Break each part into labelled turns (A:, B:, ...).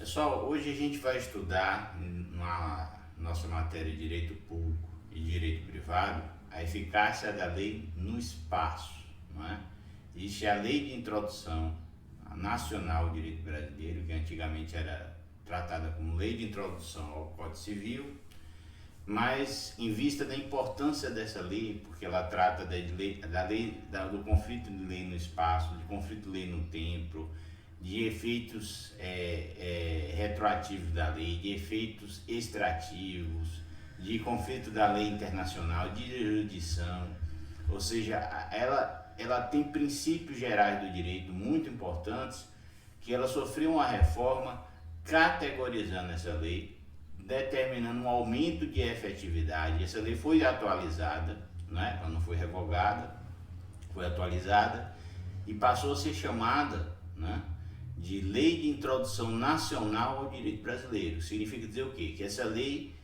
A: Pessoal, hoje a gente vai estudar na nossa matéria de Direito Público e Direito Privado a eficácia da lei no espaço, não é? Existe a Lei de Introdução Nacional ao Direito Brasileiro, que antigamente era tratada como Lei de Introdução ao Código Civil, mas em vista da importância dessa lei, porque ela trata do conflito de lei no espaço, de conflito de lei no tempo, de efeitos retroativos da lei, de efeitos extrativos, de conflito da lei internacional, de jurisdição, ou seja, ela tem princípios gerais do direito muito importantes, que ela sofreu uma reforma categorizando essa lei, determinando um aumento de efetividade. Essa lei foi atualizada, né? Ela não foi revogada, foi atualizada e passou a ser chamada, né, de Lei de Introdução Nacional ao Direito Brasileiro. Significa dizer o quê? Que essa lei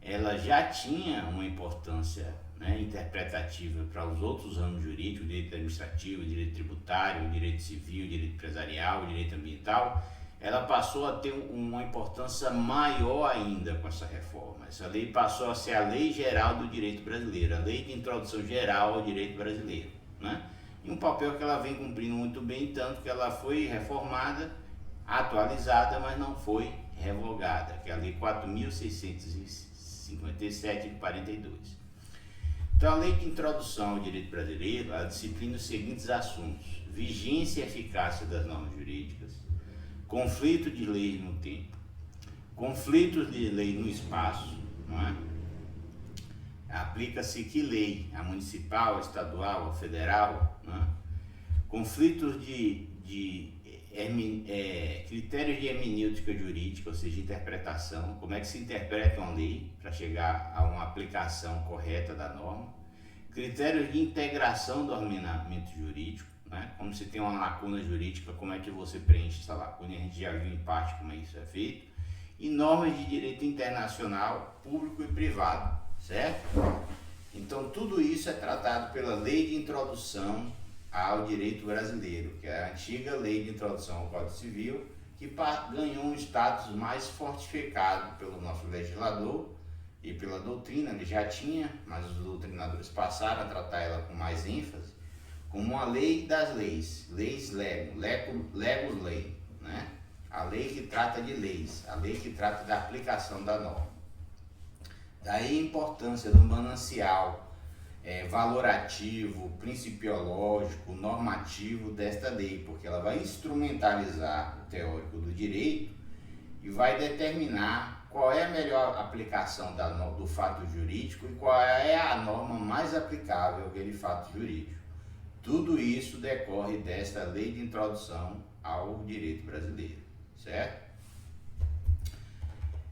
A: ela já tinha uma importância, né, interpretativa para os outros ramos jurídicos, direito administrativo, direito tributário, direito civil, direito empresarial, direito ambiental. Ela passou a ter uma importância maior ainda com essa reforma. Essa lei passou a ser a Lei Geral do Direito Brasileiro, a Lei de Introdução Geral ao Direito Brasileiro, né? E um papel que ela vem cumprindo muito bem, tanto que ela foi reformada, atualizada, mas não foi revogada, que é a Lei 4.657 de 42. Então, a Lei de Introdução ao Direito Brasileiro, ela disciplina os seguintes assuntos: vigência e eficácia das normas jurídicas, conflito de lei no tempo, conflitos de lei no espaço, não é? Aplica-se que lei? A municipal, a estadual, a federal, não é? Conflitos critérios de hermenêutica jurídica, ou seja, interpretação, como é que se interpreta uma lei para chegar a uma aplicação correta da norma, critérios de integração do ordenamento jurídico, né? Como se tem uma lacuna jurídica, como é que você preenche essa lacuna, a gente já viu em parte como isso é feito, e normas de direito internacional, público e privado, certo? Então tudo isso é tratado pela Lei de Introdução ao Direito Brasileiro, que é a antiga Lei de Introdução ao Código Civil, que ganhou um status mais fortificado pelo nosso legislador e pela doutrina. Ele já tinha, mas os doutrinadores passaram a tratar ela com mais ênfase, como uma lei das leis, leis legos lei, né? A lei que trata de leis, a lei que trata da aplicação da norma. Daí a importância do manancial valorativo, principiológico, normativo desta lei, porque ela vai instrumentalizar o teórico do direito e vai determinar qual é a melhor aplicação do fato jurídico e qual é a norma mais aplicável àquele fato jurídico. Tudo isso decorre desta Lei de Introdução ao Direito Brasileiro, certo?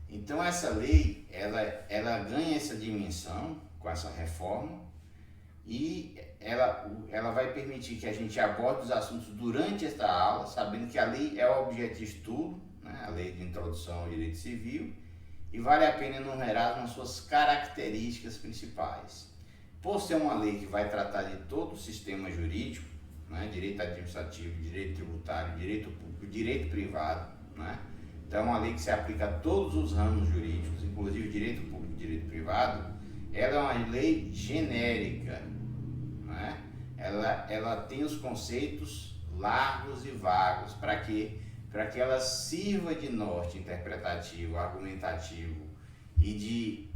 A: Então essa lei, ela ganha essa dimensão com essa reforma e ela vai permitir que a gente aborde os assuntos durante esta aula, sabendo que a lei é o objeto de estudo, né? A Lei de Introdução ao Direito Civil, e vale a pena enumerar nas suas características principais. Por ser uma lei que vai tratar de todo o sistema jurídico, né? Direito administrativo, direito tributário, direito público, direito privado, né? Então é uma lei que se aplica a todos os ramos jurídicos, inclusive direito público e direito privado. Ela é uma lei genérica, né? Ela tem os conceitos largos e vagos. Para quê? Para que ela sirva de norte interpretativo, argumentativo e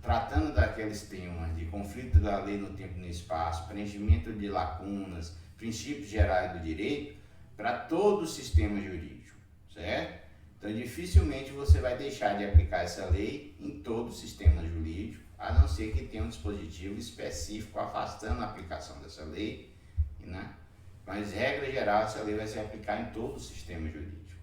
A: tratando daqueles temas de conflito da lei no tempo e no espaço, preenchimento de lacunas, princípios gerais do direito, para todo o sistema jurídico, certo? Então, dificilmente você vai deixar de aplicar essa lei em todo o sistema jurídico, a não ser que tenha um dispositivo específico afastando a aplicação dessa lei, né? Mas, regra geral, essa lei vai se aplicar em todo o sistema jurídico.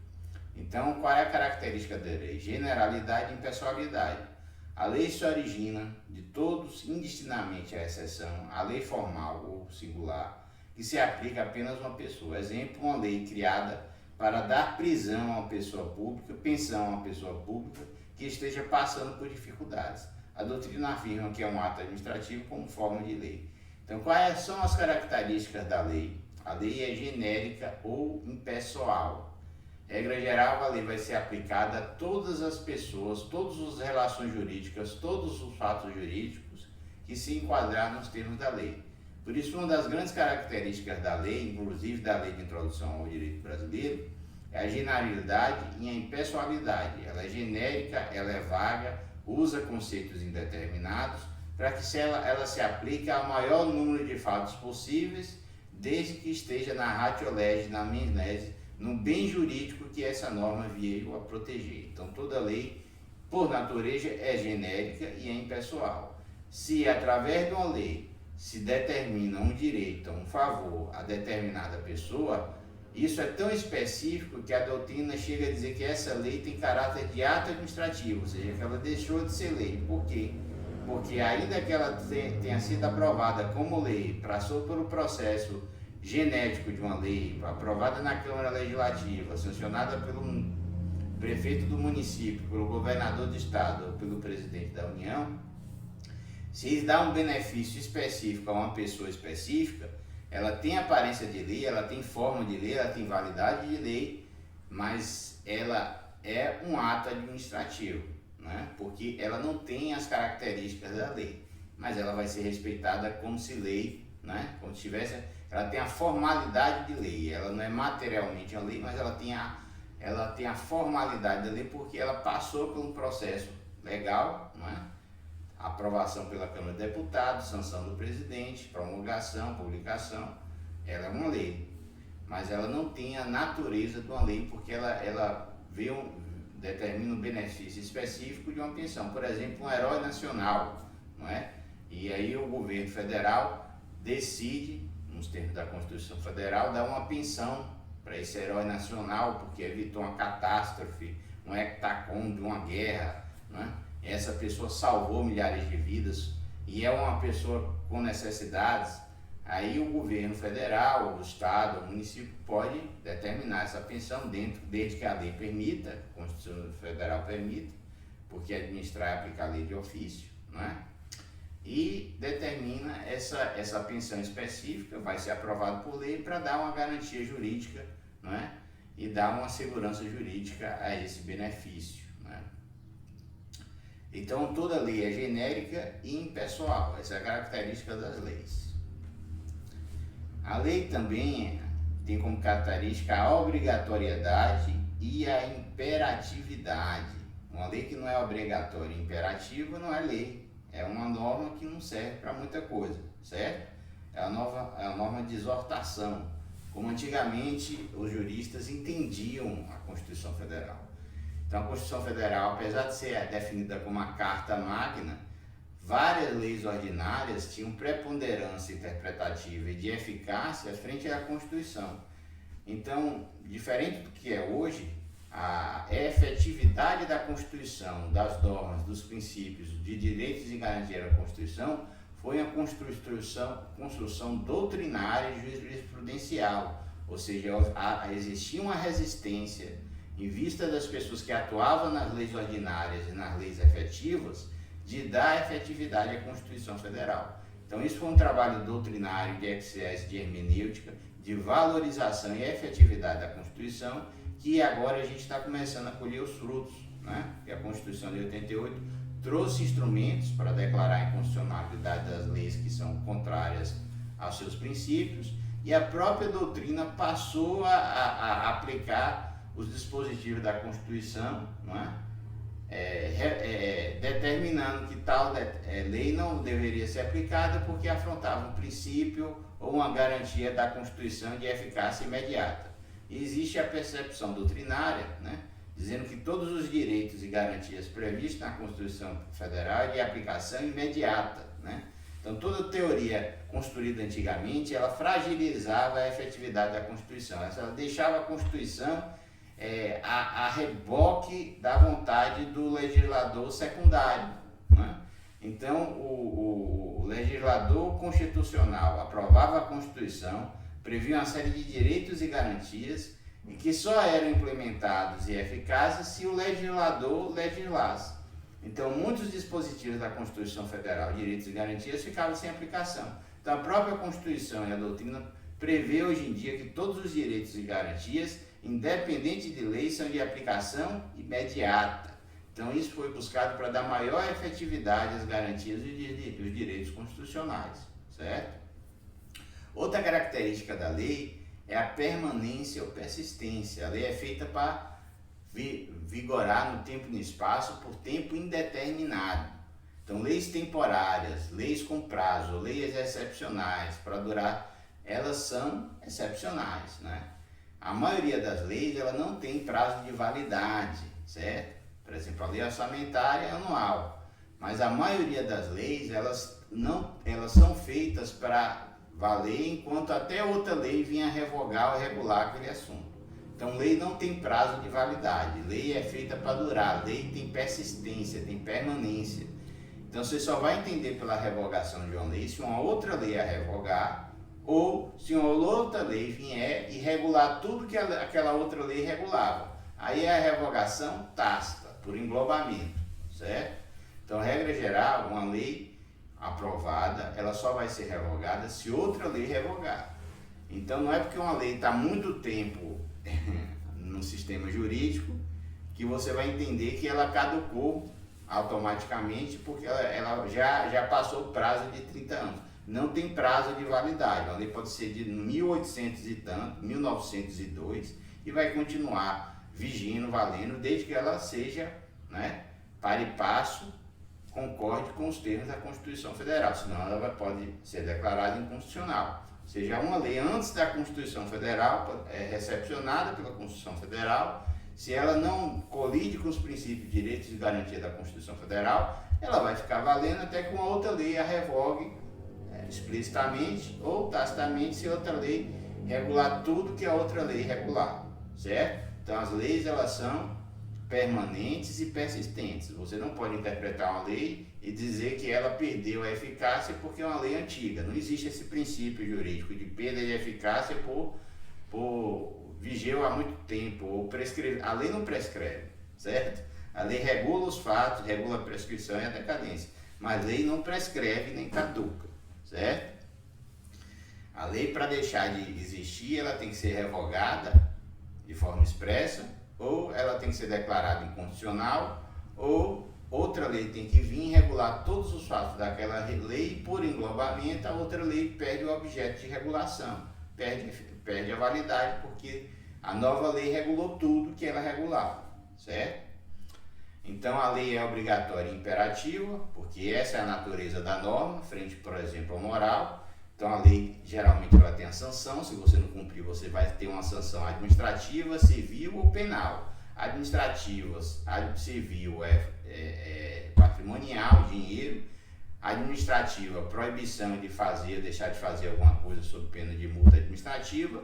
A: Então, qual é a característica da lei? Generalidade e impessoalidade. A lei se origina de todos, indistintamente à exceção, a lei formal ou singular, que se aplica a apenas uma pessoa. Exemplo, uma lei criada para dar prisão a uma pessoa pública, pensão a uma pessoa pública que esteja passando por dificuldades. A doutrina afirma que é um ato administrativo como forma de lei. Então, quais são as características da lei? A lei é genérica ou impessoal. Regra geral, a lei vai ser aplicada a todas as pessoas, todas as relações jurídicas, todos os fatos jurídicos que se enquadrar nos termos da lei. Por isso, uma das grandes características da lei, inclusive da Lei de Introdução ao Direito Brasileiro, é a generalidade e a impessoalidade. Ela é genérica, ela é vaga, usa conceitos indeterminados, para que ela se aplique ao maior número de fatos possíveis, desde que esteja na ratio legis, na mens res, no bem jurídico que essa norma veio a proteger. Então, toda lei, por natureza, é genérica e é impessoal. Se, através de uma lei, se determina um direito, um favor a determinada pessoa, isso é tão específico que a doutrina chega a dizer que essa lei tem caráter de ato administrativo, ou seja, que ela deixou de ser lei. Por quê? Porque ainda que ela tenha sido aprovada como lei, passou pelo processo genético de uma lei, aprovada na Câmara Legislativa, sancionada pelo prefeito do município, pelo governador do estado ou pelo presidente da União, se dá um benefício específico a uma pessoa específica, ela tem aparência de lei, ela tem forma de lei, ela tem validade de lei, mas ela é um ato administrativo, né? Porque ela não tem as características da lei, mas ela vai ser respeitada como se lei, né? Como se tivesse, ela tem a formalidade de lei, ela não é materialmente uma lei, mas ela tem a formalidade da lei porque ela passou por um processo legal, né? Aprovação pela Câmara de Deputados, sanção do presidente, promulgação, publicação, ela é uma lei, mas ela não tem a natureza de uma lei porque ela determina um benefício específico de uma pensão, por exemplo, um herói nacional, não é? E aí o governo federal decide, nos termos da Constituição Federal, dar uma pensão para esse herói nacional porque evitou uma catástrofe, um hectacombe, uma guerra, não é? Essa pessoa salvou milhares de vidas e é uma pessoa com necessidades, aí o governo federal, o estado, o município pode determinar essa pensão desde que a lei permita, a Constituição Federal permita, porque administrar e aplicar a lei de ofício, não é? E determina essa pensão específica, vai ser aprovado por lei para dar uma garantia jurídica, não é? E dar uma segurança jurídica a esse benefício. Então, toda lei é genérica e impessoal, essa é a característica das leis. A lei também tem como característica a obrigatoriedade e a imperatividade. Uma lei que não é obrigatória e imperativa não é lei, é uma norma que não serve para muita coisa, certo? É a norma de exortação, como antigamente os juristas entendiam a Constituição Federal. Então, a Constituição Federal, apesar de ser definida como uma carta magna, várias leis ordinárias tinham preponderância interpretativa e de eficácia frente à Constituição. Então, diferente do que é hoje, a efetividade da Constituição, das normas, dos princípios de direitos e garantias da Constituição foi uma construção doutrinária e jurisprudencial, ou seja, existia uma resistência em vista das pessoas que atuavam nas leis ordinárias e nas leis efetivas, de dar efetividade à Constituição Federal. Então isso foi um trabalho doutrinário de exegese, de hermenêutica, de valorização e efetividade da Constituição, que agora a gente está começando a colher os frutos, né? E a Constituição de 88 trouxe instrumentos para declarar a inconstitucionalidade das leis que são contrárias aos seus princípios, e a própria doutrina passou a aplicar os dispositivos da Constituição, não é? Determinando que tal lei não deveria ser aplicada porque afrontava um princípio ou uma garantia da Constituição de eficácia imediata. E existe a percepção doutrinária, né, dizendo que todos os direitos e garantias previstos na Constituição Federal é de aplicação imediata, né? Então, toda teoria construída antigamente, ela fragilizava a efetividade da Constituição, ela deixava a Constituição a reboque da vontade do legislador secundário, né? Então, o legislador constitucional aprovava a Constituição, previa uma série de direitos e garantias e que só eram implementados e eficazes se o legislador legislasse. Então, muitos dispositivos da Constituição Federal, direitos e garantias, ficavam sem aplicação. Então, a própria Constituição e a doutrina prevê hoje em dia que todos os direitos e garantias independente de lei, são de aplicação imediata. Então isso foi buscado para dar maior efetividade às garantias dos direitos constitucionais, certo? Outra característica da lei é a permanência ou persistência. A lei é feita para vigorar no tempo e no espaço por tempo indeterminado. Então, leis temporárias, leis com prazo, leis excepcionais, para durar, elas são excepcionais, né? A maioria das leis, ela não tem prazo de validade, certo? Por exemplo, a lei orçamentária é anual, mas a maioria das leis, elas são feitas para valer enquanto até outra lei vinha revogar ou regular aquele assunto. Então, lei não tem prazo de validade, lei é feita para durar, lei tem persistência, tem permanência. Então, você só vai entender pela revogação de uma lei se uma outra lei a revogar ou se uma outra lei vier e regular tudo que aquela outra lei regulava. Aí é a revogação tácita, por englobamento, certo? Então, regra geral, uma lei aprovada, ela só vai ser revogada se outra lei revogar. Então, não é porque uma lei está muito tempo no sistema jurídico que você vai entender que ela caducou automaticamente porque ela já passou o prazo de 30 anos. Não tem prazo de validade. A lei pode ser de 1800 e tanto, 1902 e vai continuar vigindo, valendo, desde que ela seja, né, para e passo, concorde com os termos da Constituição Federal, senão ela pode ser declarada inconstitucional. Ou seja, uma lei antes da Constituição Federal é recepcionada pela Constituição Federal. Se ela não colide com os princípios, direitos e garantia da Constituição Federal, ela vai ficar valendo até que uma outra lei a revogue explicitamente ou tacitamente, se outra lei regular tudo que a outra lei regular, certo? Então, as leis, elas são permanentes e persistentes. Você não pode interpretar uma lei e dizer que ela perdeu a eficácia porque é uma lei antiga. Não existe esse princípio jurídico de perda de eficácia por vigeu há muito tempo, ou prescreve. A lei não prescreve, certo? A lei regula os fatos, regula a prescrição e a decadência, mas a lei não prescreve nem caduca, certo? A lei, para deixar de existir, ela tem que ser revogada de forma expressa, ou ela tem que ser declarada inconstitucional, ou outra lei tem que vir regular todos os fatos daquela lei, e por englobamento a outra lei perde o objeto de regulação, perde a validade, porque a nova lei regulou tudo que ela regulava, certo? Então, a lei é obrigatória e imperativa, porque essa é a natureza da norma, frente, por exemplo, ao moral. Então, a lei, geralmente, ela tem a sanção. Se você não cumprir, você vai ter uma sanção administrativa, civil ou penal. Administrativas, civil é patrimonial, dinheiro. Administrativa, proibição de fazer, deixar de fazer alguma coisa sob pena de multa administrativa.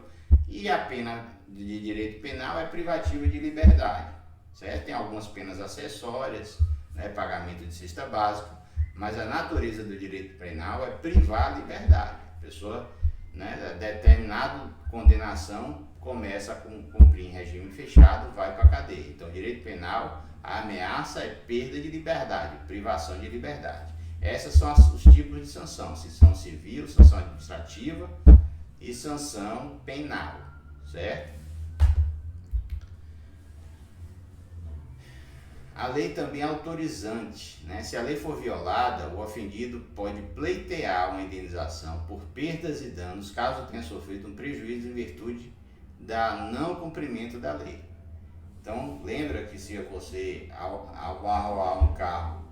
A: E a pena de direito penal é privativa de liberdade, certo? Tem algumas penas acessórias, né, pagamento de cesta básica, mas a natureza do direito penal é privar a liberdade. A pessoa, né, determinada condenação começa a cumprir em regime fechado, vai para a cadeia. Então, direito penal, a ameaça é perda de liberdade, privação de liberdade. Esses são os tipos de sanção: sanção civil, sanção administrativa e sanção penal, certo? A lei também é autorizante, né? Se a lei for violada, o ofendido pode pleitear uma indenização por perdas e danos caso tenha sofrido um prejuízo em virtude da não cumprimento da lei. Então, lembra que se você, ao arroar um carro,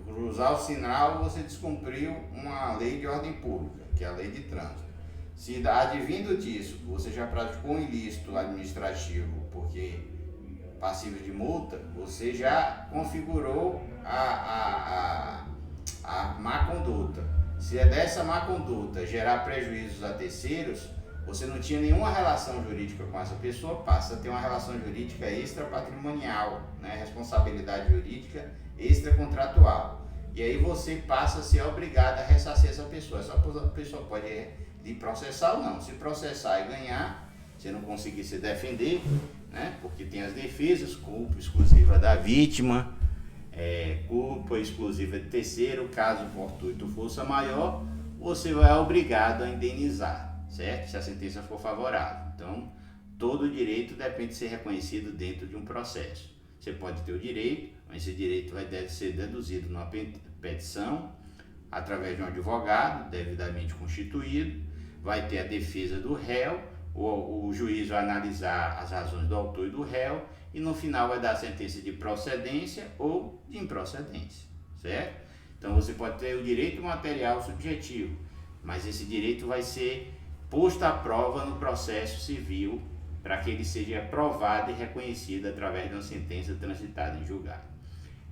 A: cruzar o sinal, você descumpriu uma lei de ordem pública, que é a lei de trânsito. Se advindo disso, você já praticou um ilícito administrativo, porque passível de multa, você já configurou a má conduta. Se é dessa má conduta gerar prejuízos a terceiros, você não tinha nenhuma relação jurídica com essa pessoa, passa a ter uma relação jurídica extrapatrimonial, né? Responsabilidade jurídica extracontratual. E aí você passa a ser obrigado a ressarcir essa pessoa. Essa pessoa pode lhe processar ou não. Se processar e ganhar, se não conseguir se defender, né? Porque tem as defesas, culpa exclusiva da vítima, culpa exclusiva de terceiro, caso fortuito força maior, você vai obrigado a indenizar, certo? Se a sentença for favorável. Então, todo direito depende de ser reconhecido dentro de um processo. Você pode ter o direito, mas esse direito deve ser deduzido numa petição, através de um advogado devidamente constituído, vai ter a defesa do réu, o juiz vai analisar as razões do autor e do réu, e no final vai dar a sentença de procedência ou de improcedência, certo? Então você pode ter o direito material subjetivo, mas esse direito vai ser posto à prova no processo civil para que ele seja aprovado e reconhecido através de uma sentença transitada em julgado.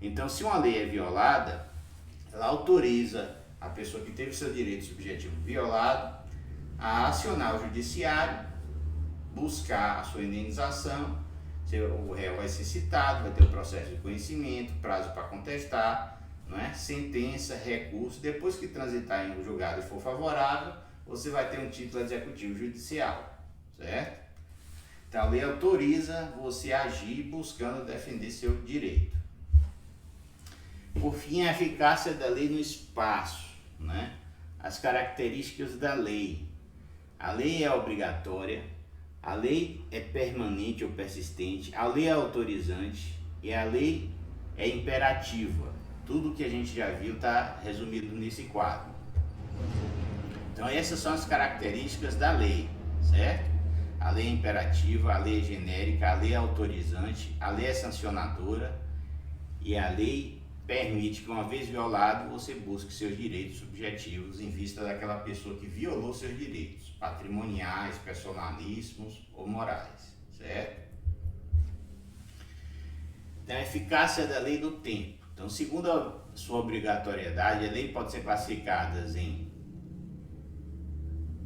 A: Então, se uma lei é violada, ela autoriza a pessoa que teve seu direito subjetivo violado a acionar o judiciário, buscar a sua indenização, o réu vai ser citado, vai ter o processo de conhecimento, prazo para contestar, não é? Sentença, recurso. Depois que transitar em um julgado e for favorável, você vai ter um título executivo judicial, certo? Então a lei autoriza você a agir buscando defender seu direito. Por fim, a eficácia da lei no espaço, né? As características da lei. A lei é obrigatória, a lei é permanente ou persistente, a lei é autorizante e a lei é imperativa. Tudo que a gente já viu está resumido nesse quadro. Então essas são as características da lei, certo? A lei é imperativa, a lei é genérica, a lei é autorizante, a lei é sancionadora e a lei permite que, uma vez violado, você busque seus direitos subjetivos em vista daquela pessoa que violou seus direitos patrimoniais, personalíssimos ou morais, certo? Então, a eficácia da lei no tempo. Então, segundo a sua obrigatoriedade, a lei pode ser classificada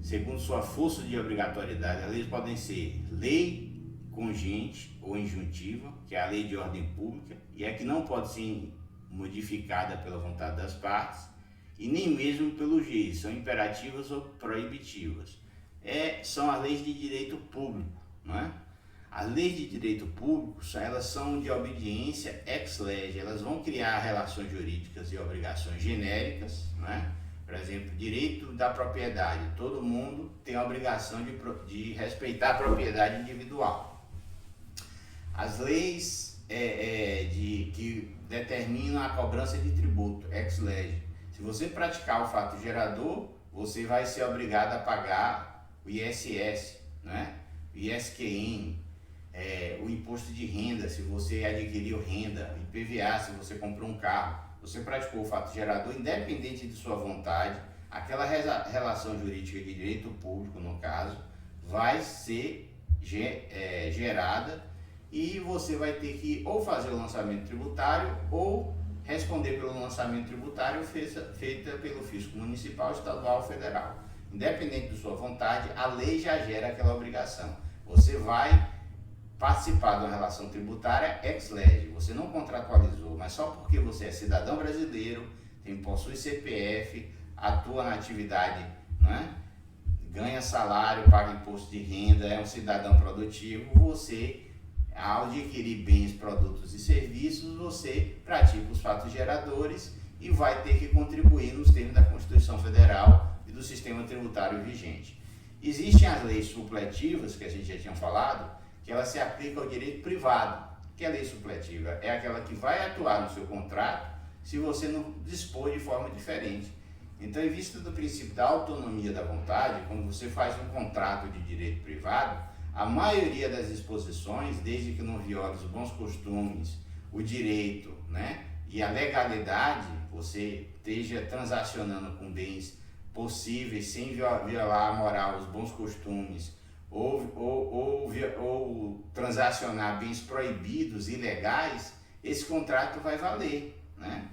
A: segundo sua força de obrigatoriedade. As leis podem ser lei congente ou injuntiva, que é a lei de ordem pública, e é que não pode ser modificada pela vontade das partes, e nem mesmo pelo juiz, são imperativas ou proibitivas. São as leis de direito público, não é? As leis de direito público, elas são de obediência ex lege, elas vão criar relações jurídicas e obrigações genéricas, não é? Por exemplo, direito da propriedade, todo mundo tem a obrigação de respeitar a propriedade individual. As leis que determinam a cobrança de tributo, ex lege. Se você praticar o fato gerador, você vai ser obrigado a pagar o ISS, né? O ISQN, o imposto de renda, se você adquiriu renda, o IPVA, se você comprou um carro. Você praticou o fato gerador, independente de sua vontade, aquela relação jurídica de direito público, no caso, vai ser gerada e você vai ter que ou fazer o lançamento tributário ou responder pelo lançamento tributário feita pelo fisco municipal, estadual ou federal. Independente de sua vontade, a lei já gera aquela obrigação. Você vai participar de uma relação tributária ex lege, você não contratualizou, mas só porque você é cidadão brasileiro, possui CPF, atua na atividade, né? Ganha salário, paga imposto de renda, é um cidadão produtivo, você, ao adquirir bens, produtos e serviços, você pratica os fatos geradores e vai ter que contribuir nos termos da Constituição Federal e do sistema tributário vigente. Existem as leis supletivas, que a gente já tinha falado, que ela se aplica ao direito privado. Que a lei supletiva é aquela que vai atuar no seu contrato se você não dispor de forma diferente. Então, em vista do princípio da autonomia da vontade, quando você faz um contrato de direito privado, a maioria das disposições, desde que não viole os bons costumes, o direito, né, e a legalidade, você esteja transacionando com bens possíveis sem violar a moral, os bons costumes, ou transacionar bens proibidos, ilegais, esse contrato vai valer, né?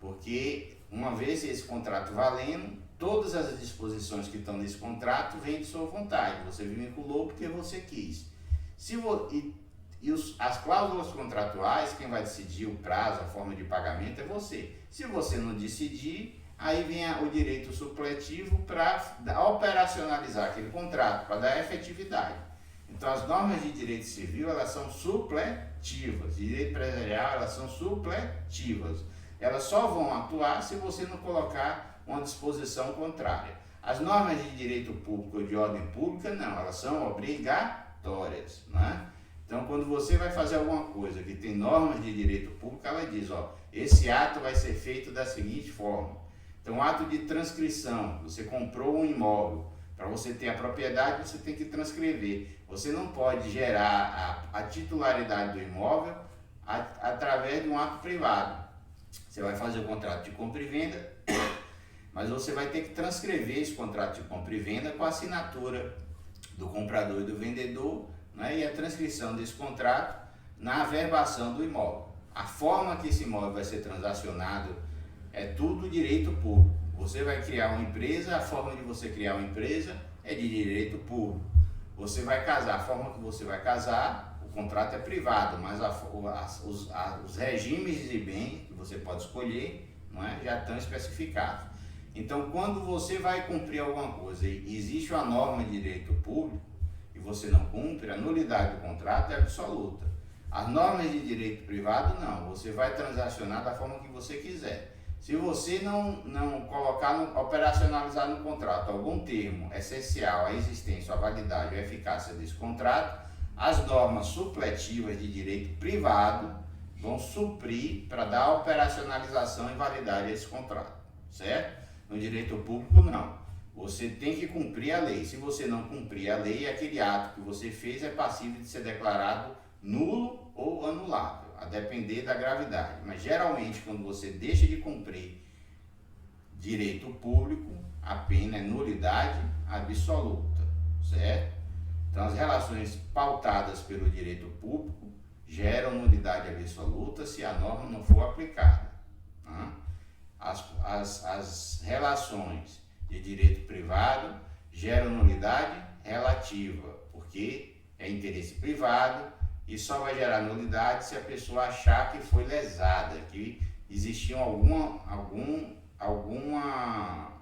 A: Porque uma vez esse contrato valendo, todas as disposições que estão nesse contrato vêm de sua vontade, você vinculou porque você quis. As cláusulas contratuais, quem vai decidir o prazo, a forma de pagamento é você. Se você não decidir, aí vem o direito supletivo para operacionalizar aquele contrato, para dar efetividade. Então, as normas de direito civil, elas são supletivas. De direito empresarial, elas são supletivas. Elas só vão atuar se você não colocar uma disposição contrária. As normas de direito público ou de ordem pública, não, elas são obrigatórias. obrigatórias, né? Então, quando você vai fazer alguma coisa que tem normas de direito público, ela diz, ó, esse ato vai ser feito da seguinte forma. Então, ato de transcrição, você comprou um imóvel, para você ter a propriedade, você tem que transcrever. Você não pode gerar a titularidade do imóvel através de um ato privado. Você vai fazer o contrato de compra e venda, mas você vai ter que transcrever esse contrato de compra e venda com a assinatura do comprador e do vendedor, né, e a transcrição desse contrato na averbação do imóvel. A forma que esse imóvel vai ser transacionado é tudo direito público. Você vai criar uma empresa, a forma de você criar uma empresa é de direito público. Você vai casar, a forma que você vai casar, o contrato é privado, mas os regimes de bem que você pode escolher, não é, já estão especificados. Então, quando você vai cumprir alguma coisa e existe uma norma de direito público e você não cumpre, a nulidade do contrato é absoluta. As normas de direito privado não, você vai transacionar da forma que você quiser. Se você não colocar, operacionalizar no contrato algum termo essencial à existência, à validade ou à eficácia desse contrato, as normas supletivas de direito privado vão suprir para dar operacionalização e validade a esse contrato, certo? No direito público, não. Você tem que cumprir a lei. Se você não cumprir a lei, aquele ato que você fez é passível de ser declarado nulo ou anulável, a depender da gravidade. Mas geralmente, quando você deixa de cumprir direito público, a pena é nulidade absoluta, certo? Então, as relações pautadas pelo direito público geram nulidade absoluta se a norma não for aplicada, tá? As relações de direito privado geram nulidade relativa, porque é interesse privado e só vai gerar nulidade se a pessoa achar que foi lesada, que existiu alguma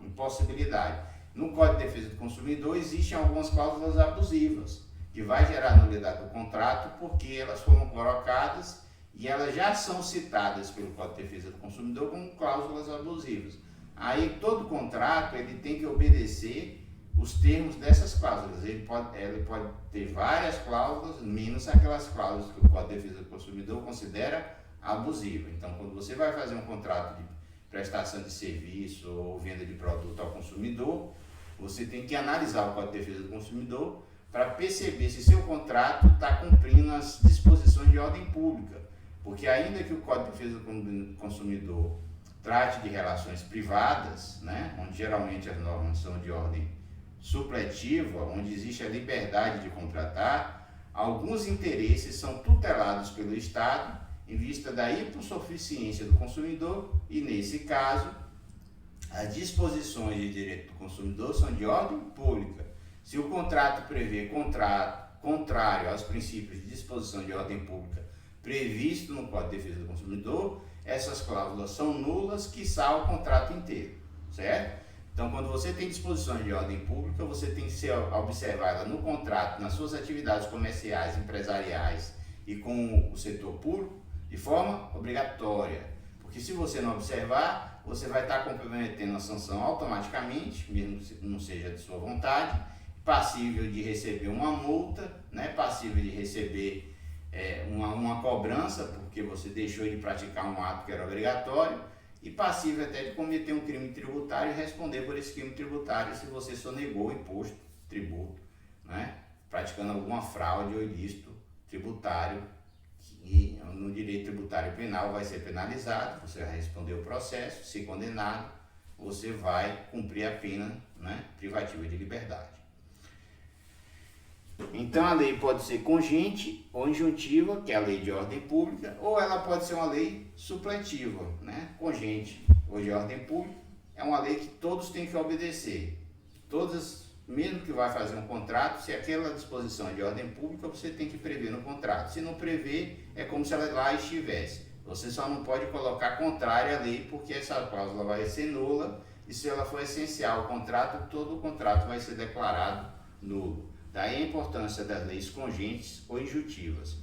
A: impossibilidade. No Código de Defesa do Consumidor existem algumas cláusulas abusivas, que vai gerar nulidade do contrato porque elas foram colocadas e elas já são citadas pelo Código de Defesa do Consumidor como cláusulas abusivas. Aí todo contrato ele tem que obedecer os termos dessas cláusulas. Ele pode ter várias cláusulas, menos aquelas cláusulas que o Código de Defesa do Consumidor considera abusivas. Então, quando você vai fazer um contrato de prestação de serviço ou venda de produto ao consumidor, você tem que analisar o Código de Defesa do Consumidor para perceber se seu contrato está cumprindo as disposições de ordem pública. Porque ainda que o Código de Defesa do Consumidor trate de relações privadas, né, onde geralmente as normas são de ordem supletiva, onde existe a liberdade de contratar, alguns interesses são tutelados pelo Estado em vista da hipossuficiência do consumidor e, nesse caso, as disposições de direito do consumidor são de ordem pública. Se o contrato prevê contrário aos princípios de disposição de ordem pública previsto no Código de Defesa do Consumidor, essas cláusulas são nulas, quiçá o contrato inteiro, certo? Então, quando você tem disposições de ordem pública, você tem que observar ela no contrato, nas suas atividades comerciais, empresariais e com o setor público, de forma obrigatória. Porque se você não observar, você vai estar comprometendo a sanção automaticamente, mesmo que não seja de sua vontade, passível de receber uma multa, né? Passível de receber uma cobrança, porque você deixou de praticar um ato que era obrigatório, e passível até de cometer um crime tributário e responder por esse crime tributário se você sonegou imposto, tributo, né? Praticando alguma fraude ou ilícito tributário, que no direito tributário penal vai ser penalizado, você vai responder o processo, se condenado, você vai cumprir a pena, né, privativa de liberdade. Então a lei pode ser congente ou injuntiva, que é a lei de ordem pública, ou ela pode ser uma lei supletiva, né? Congente ou de ordem pública é uma lei que todos têm que obedecer. Todas, mesmo que vai fazer um contrato, se aquela disposição é de ordem pública, você tem que prever no contrato. Se não prever, é como se ela lá estivesse. Você só não pode colocar contrária à lei, porque essa cláusula vai ser nula, e se ela for essencial ao contrato, todo o contrato vai ser declarado nulo. Daí a importância das leis congentes ou injuntivas.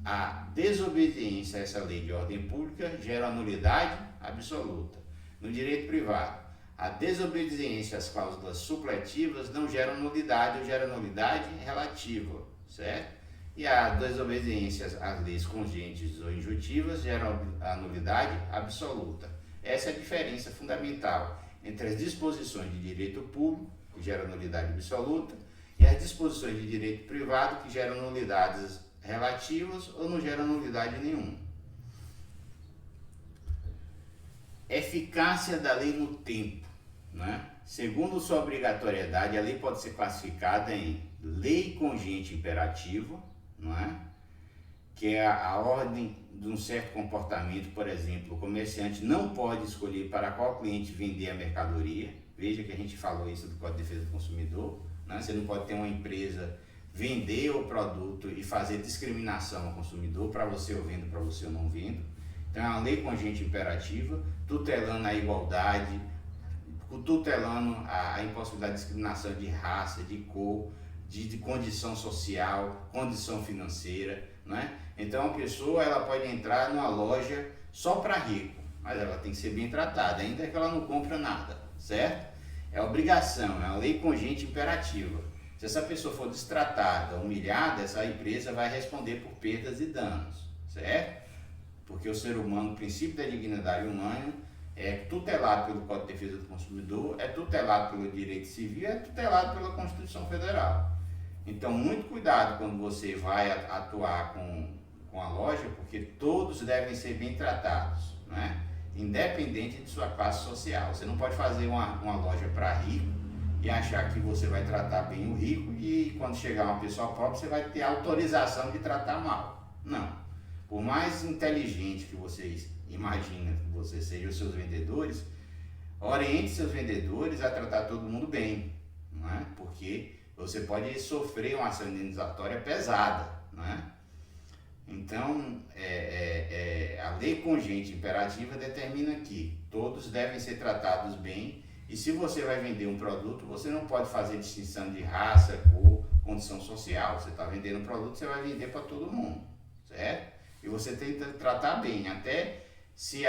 A: A desobediência a essa lei de ordem pública gera nulidade absoluta. No direito privado, A desobediência às cláusulas supletivas não gera nulidade ou gera nulidade relativa, certo? E a desobediência às leis congentes ou injuntivas gera a nulidade absoluta. Essa é a diferença fundamental entre as disposições de direito público, que geram nulidade absoluta, e as disposições de direito privado, que geram nulidades relativas ou não geram nulidade nenhuma. Eficácia da lei no tempo, né? Segundo sua obrigatoriedade, a lei pode ser classificada em lei congente imperativa, não é? Que é a ordem de um certo comportamento. Por exemplo, o comerciante não pode escolher para qual cliente vender a mercadoria. Veja que a gente falou isso do Código de Defesa do Consumidor, né? Você não pode ter uma empresa vender o produto e fazer discriminação ao consumidor, para você eu vendo, para você eu não vendo. Então é uma lei congente imperativa, tutelando a igualdade, tutelando a impossibilidade de discriminação de raça, de cor, de condição social, condição financeira, né? Então a pessoa ela pode entrar numa loja só para rico, mas ela tem que ser bem tratada, ainda que ela não compra nada, certo? É obrigação, é uma lei congente imperativa. Se essa pessoa for destratada, humilhada, essa empresa vai responder por perdas e danos, certo? Porque o ser humano, o princípio da dignidade humana, é tutelado pelo Código de Defesa do Consumidor, é tutelado pelo direito civil, é tutelado pela Constituição Federal. Então, muito cuidado quando você vai atuar com a loja, porque todos devem ser bem tratados, né? Independente de sua classe social. Você não pode fazer uma loja para rico e achar que você vai tratar bem o rico e quando chegar uma pessoa pobre você vai ter autorização de tratar mal. Não. Por mais inteligente que vocês imaginam que você seja os seus vendedores, oriente seus vendedores a tratar todo mundo bem, não é? Porque você pode sofrer uma ação indenizatória pesada, não é? Então, a lei congente imperativa determina que todos devem ser tratados bem, e se você vai vender um produto, você não pode fazer distinção de raça, cor, condição social. Você está vendendo um produto, você vai vender para todo mundo, certo? E você tem que tratar bem, até se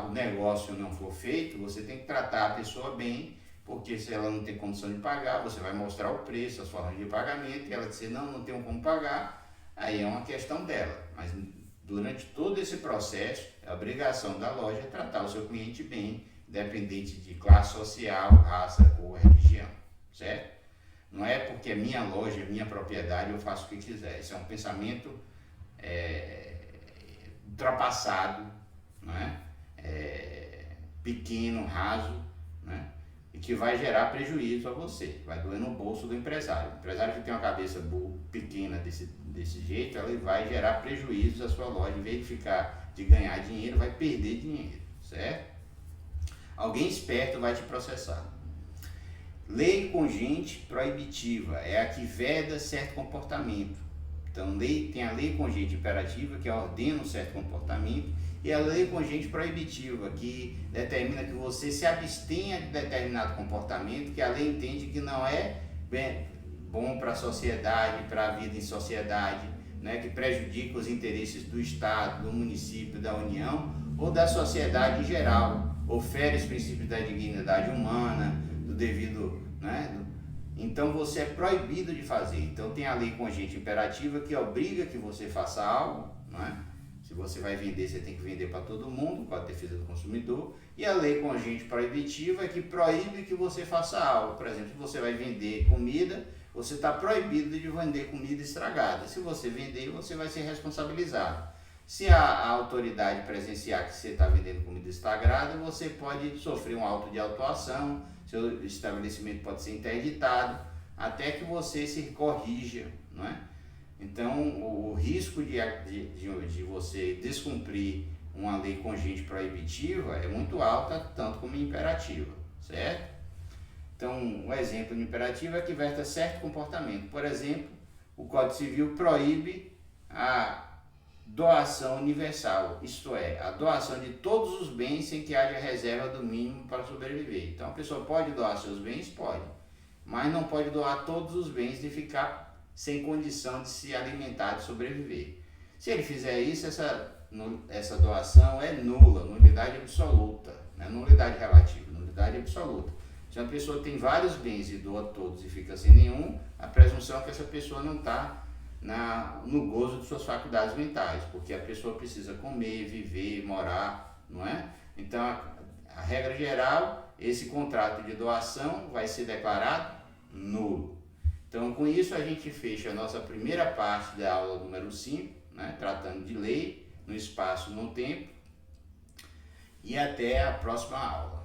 A: o negócio não for feito, você tem que tratar a pessoa bem, porque se ela não tem condição de pagar, você vai mostrar o preço, as formas de pagamento, e ela disser, não tenho como pagar, aí é uma questão dela. Mas durante todo esse processo, a obrigação da loja é tratar o seu cliente bem, independente de classe social, raça, cor, religião, certo? Não é porque é minha loja, é minha propriedade, eu faço o que quiser. Esse é um pensamento ultrapassado, né? Pequeno, raso, né? E que vai gerar prejuízo a você, vai doer no bolso do empresário. O empresário que tem uma cabeça pequena desse jeito, ele vai gerar prejuízos à sua loja. Em vez de ganhar dinheiro, vai perder dinheiro, certo? Alguém esperto vai te processar. Lei congente proibitiva é a que veda certo comportamento. Então, tem a lei congente imperativa, que ordena um certo comportamento, e a lei congente proibitiva, que determina que você se abstenha de determinado comportamento que a lei entende que não é bom para a sociedade, para a vida em sociedade, né, que prejudica os interesses do Estado, do município, da União ou da sociedade em geral, ofere os princípios da dignidade humana, do devido, né, então você é proibido de fazer. Então tem a lei congente imperativa que obriga que você faça algo, não é? Se você vai vender, você tem que vender para todo mundo, com a defesa do consumidor. E a lei congente proibitiva é que proíbe que você faça algo. Por exemplo, se você vai vender comida, você está proibido de vender comida estragada. Se você vender, você vai ser responsabilizado. Se a autoridade presenciar que você está vendendo comida estragada, você pode sofrer um auto de autuação, seu estabelecimento pode ser interditado, até que você se corrija, não é? Então, o risco de você descumprir uma lei congente proibitiva é muito alta, tanto como imperativa, certo? Então, um exemplo de imperativo é que verta certo comportamento. Por exemplo, o Código Civil proíbe a doação universal, isto é, a doação de todos os bens sem que haja reserva do mínimo para sobreviver. Então, a pessoa pode doar seus bens? Pode, mas não pode doar todos os bens e ficar sem condição de se alimentar, de sobreviver. Se ele fizer isso, essa doação é nula, nulidade absoluta, não é nulidade relativa, nulidade absoluta. Se uma pessoa tem vários bens e doa todos e fica sem nenhum, a presunção é que essa pessoa não está no gozo de suas faculdades mentais, porque a pessoa precisa comer, viver, morar, não é? Então, a regra geral, esse contrato de doação vai ser declarado nulo. Então, com isso, a gente fecha a nossa primeira parte da aula número 5, né, tratando de lei, no espaço e no tempo, e até a próxima aula.